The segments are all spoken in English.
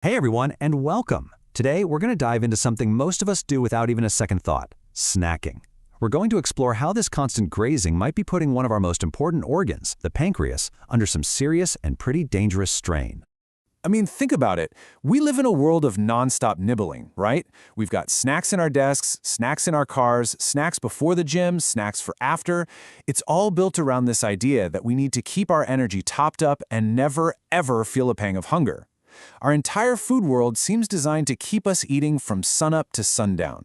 Hey everyone, and welcome. Today, we're going to dive into something most of us do without even a second thought: snacking. We're going to explore how this constant grazing might be putting one of our most important organs, the pancreas, under some serious and pretty dangerous strain. I mean, think about it. We live in a world of nonstop nibbling, right? We've got snacks in our desks, snacks in our cars, snacks before the gym, snacks for after. It's all built around this idea that we need to keep our energy topped up and never, ever feel a pang of hunger. Our entire food world seems designed to keep us eating from sunup to sundown.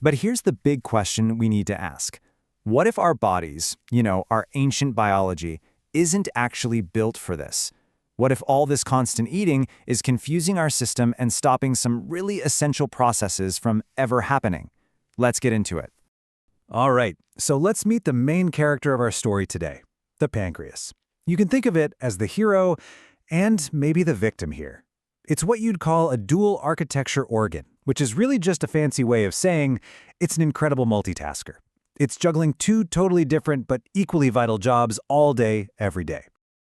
But here's the big question we need to ask. What if our bodies, our ancient biology, isn't actually built for this? What if all this constant eating is confusing our system and stopping some really essential processes from ever happening? Let's get into it. All right, so let's meet the main character of our story today, the pancreas. You can think of it as the hero and maybe the victim here. It's what you'd call a dual architecture organ, which is really just a fancy way of saying it's an incredible multitasker. It's juggling two totally different but equally vital jobs all day, every day.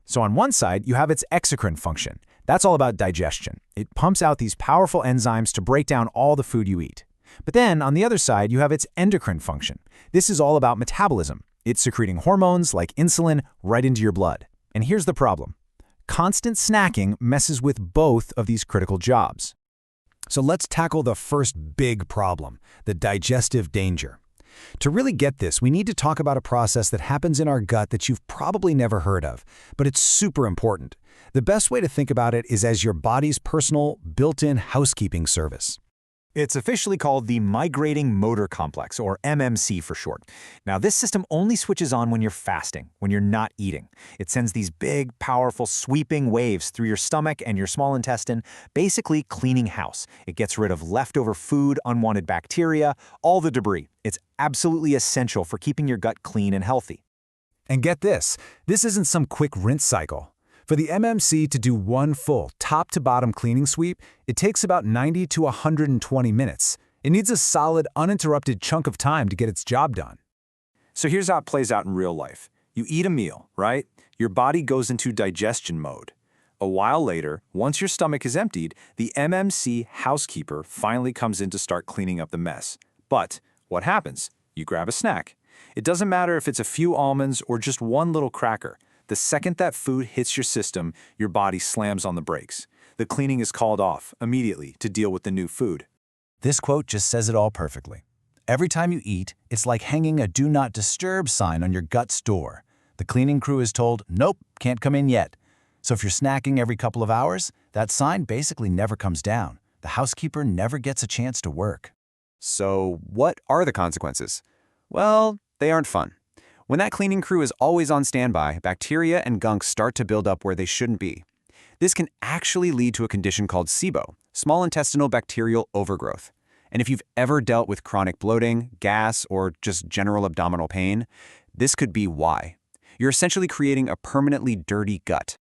So on one side, you have its exocrine function. That's all about digestion. It pumps out these powerful enzymes to break down all the food you eat. But then, on the other side, you have its endocrine function. This is all about metabolism. It's secreting hormones like insulin right into your blood. And here's the problem. Constant snacking messes with both of these critical jobs. So let's tackle the first big problem, the digestive danger. To really get this, we need to talk about a process that happens in our gut that you've probably never heard of, but it's super important. The best way to think about it is as your body's personal, built-in housekeeping service. It's officially called the migrating motor complex, or MMC for short. Now, this system only switches on when you're fasting, when you're not eating. It sends these big, powerful, sweeping waves through your stomach and your small intestine, basically cleaning house. It gets rid of leftover food, unwanted bacteria, all the debris. It's absolutely essential for keeping your gut clean and healthy. And get this isn't some quick rinse cycle. For the MMC to do one full, top-to-bottom cleaning sweep, it takes about 90 to 120 minutes. It needs a solid, uninterrupted chunk of time to get its job done. So here's how it plays out in real life. You eat a meal, right? Your body goes into digestion mode. A while later, once your stomach is emptied, the MMC housekeeper finally comes in to start cleaning up the mess. But what happens? You grab a snack. It doesn't matter if it's a few almonds or just one little cracker. The second that food hits your system, your body slams on the brakes. The cleaning is called off immediately to deal with the new food. This quote just says it all perfectly. Every time you eat, it's like hanging a "Do Not Disturb" sign on your gut's door. The cleaning crew is told, nope, can't come in yet. So if you're snacking every couple of hours, that sign basically never comes down. The housekeeper never gets a chance to work. So what are the consequences? Well, they aren't fun. When that cleaning crew is always on standby, bacteria and gunk start to build up where they shouldn't be. This can actually lead to a condition called SIBO, small intestinal bacterial overgrowth. And if you've ever dealt with chronic bloating, gas, or just general abdominal pain, this could be why. You're essentially creating a permanently dirty gut.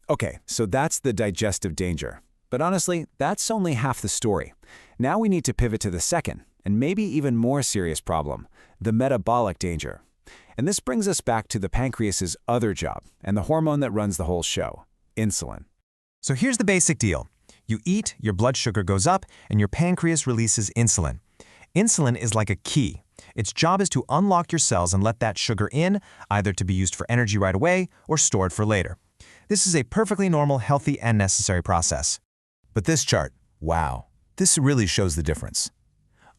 Okay, so that's the digestive danger. But honestly, that's only half the story. Now we need to pivot to the second, and maybe even more serious problem, the metabolic danger. And this brings us back to the pancreas's other job, and the hormone that runs the whole show, insulin. So here's the basic deal. You eat, your blood sugar goes up, and your pancreas releases insulin. Insulin is like a key. Its job is to unlock your cells and let that sugar in, either to be used for energy right away or stored for later. This is a perfectly normal, healthy, and necessary process. But this chart, wow, this really shows the difference.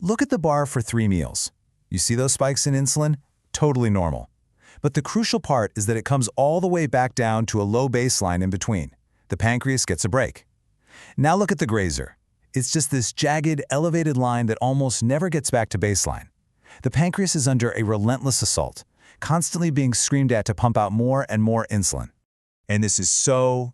Look at the bar for 3 meals. You see those spikes in insulin? Totally normal. But the crucial part is that it comes all the way back down to a low baseline in between. The pancreas gets a break. Now look at the grazer. It's just this jagged, elevated line that almost never gets back to baseline. The pancreas is under a relentless assault, constantly being screamed at to pump out more and more insulin. And this is so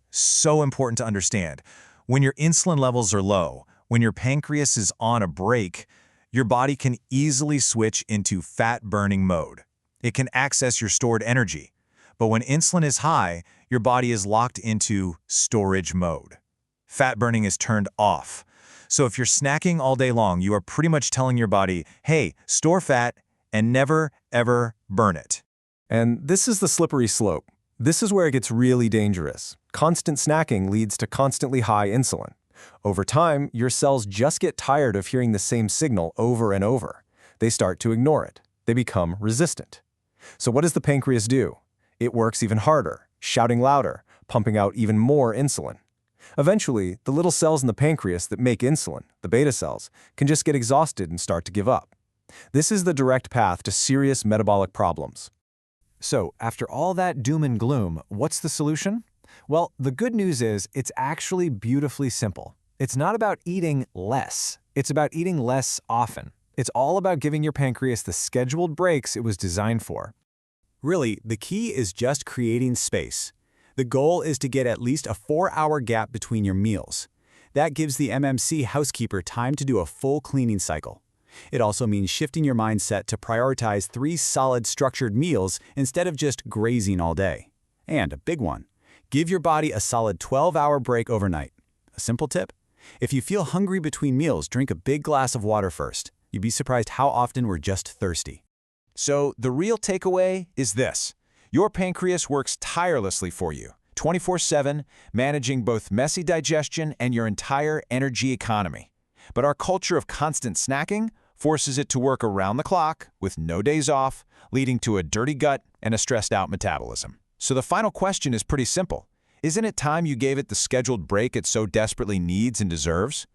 important to understand. When your insulin levels are low, when your pancreas is on a break, your body can easily switch into fat-burning mode. It can access your stored energy. But when insulin is high, your body is locked into storage mode. Fat burning is turned off. So if you're snacking all day long, you are pretty much telling your body, hey, store fat and never, ever burn it. And this is the slippery slope. This is where it gets really dangerous. Constant snacking leads to constantly high insulin. Over time, your cells just get tired of hearing the same signal over and over. They start to ignore it. They become resistant. So what does the pancreas do? It works even harder, shouting louder, pumping out even more insulin. Eventually, the little cells in the pancreas that make insulin, the beta cells, can just get exhausted and start to give up. This is the direct path to serious metabolic problems. So, after all that doom and gloom, what's the solution? Well, the good news is it's actually beautifully simple. It's not about eating less. It's about eating less often. It's all about giving your pancreas the scheduled breaks it was designed for. Really, the key is just creating space. The goal is to get at least a 4-hour gap between your meals. That gives the MMC housekeeper time to do a full cleaning cycle. It also means shifting your mindset to prioritize 3 solid, structured meals instead of just grazing all day. And a big one, give your body a solid 12-hour break overnight. A simple tip? If you feel hungry between meals, drink a big glass of water first. You'd be surprised how often we're just thirsty. So the real takeaway is this. Your pancreas works tirelessly for you, 24/7, managing both messy digestion and your entire energy economy. But our culture of constant snacking forces it to work around the clock with no days off, leading to a dirty gut and a stressed-out metabolism. So the final question is pretty simple. Isn't it time you gave it the scheduled break it so desperately needs and deserves?